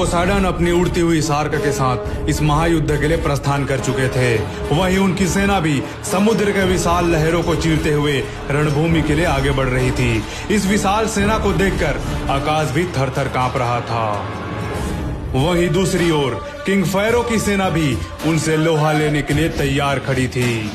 Poseidon अपनी उड़ती हुई शार्क के साथ इस महायुद्ध के लिए प्रस्थान कर चुके थे। वहीं उनकी सेना भी समुद्र के विशाल लहरों को चीरते हुए रणभूमि के लिए आगे बढ़ रही थी। इस विशाल सेना को देखकर आकाश भी थर-थर कांप रहा था। वहीं दूसरी ओर किंग फेरो की सेना भी उनसे लोहा लेने के लिए तैयार खड़ी थी।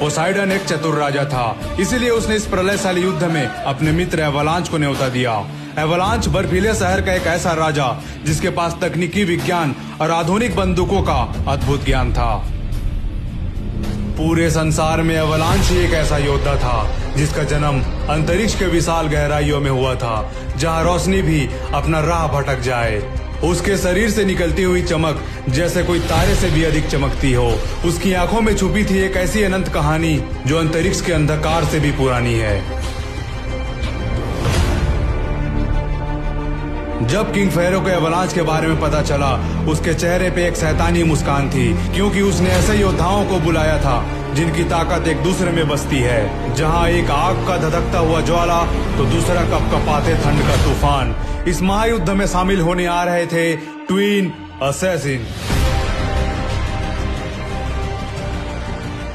पोसाइडन एक चतुर राजा था, इसीलिए उसने इस प्रलयशाली युद्ध में अपने मित्र एवलांच को न्योता दिया। एवलांच बर्फीले शहर का एक ऐसा राजा जिसके पास तकनीकी विज्ञान और आधुनिक बंदूकों का अद्भुत ज्ञान था। पूरे संसार में एवलांच ही एक ऐसा योद्धा था जिसका जन्म अंतरिक्ष के विशाल गहराइयों में हुआ था, जहां रोशनी भी अपना राह भटक जाए। उसके शरीर से निकलती हुई चमक जैसे कोई तारे से भी अधिक चमकती हो। उसकी आंखों में छुपी थी एक ऐसी अनंत कहानी जो अंतरिक्ष के अंधकार से भी पुरानी है। जब किंग फेरो को एवलांच के बारे में पता चला, उसके चेहरे पे एक शैतानी मुस्कान थी, क्योंकि उसने ऐसे योद्धाओं को बुलाया था जिनकी ताकत एक दूसरे में बसती है। जहां एक आग का धधकता हुआ ज्वाला तो दूसरा कपकपाते ठंड का तूफान। इस महायुद्ध में शामिल होने आ रहे थे ट्विन असैसिन।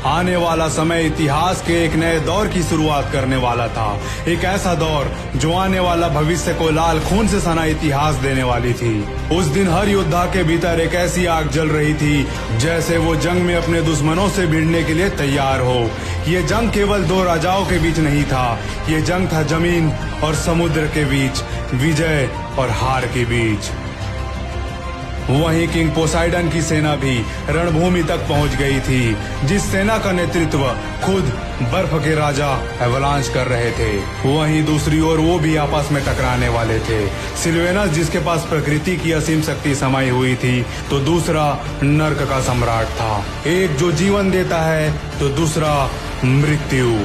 आने वाला समय इतिहास के एक नए दौर की शुरुआत करने वाला था। एक ऐसा दौर जो आने वाला भविष्य को लाल खून से सना इतिहास देने वाली थी। उस दिन हर योद्धा के भीतर एक ऐसी आग जल रही थी जैसे वो जंग में अपने दुश्मनों से भिड़ने के लिए तैयार हो। ये जंग केवल दो राजाओं के बीच नहीं था, ये जंग था जमीन और समुद्र के बीच, विजय और हार के बीच। वहीं किंग पोसाइडन की सेना भी रणभूमि तक पहुंच गई थी, जिस सेना का नेतृत्व खुद बर्फ के राजा एवलांच कर रहे थे। वहीं दूसरी ओर वो भी आपस में टकराने वाले थे। सिल्वेनस, जिसके पास प्रकृति की असीम शक्ति समाई हुई थी, तो दूसरा नर्क का सम्राट था। एक जो जीवन देता है तो दूसरा मृत्यु।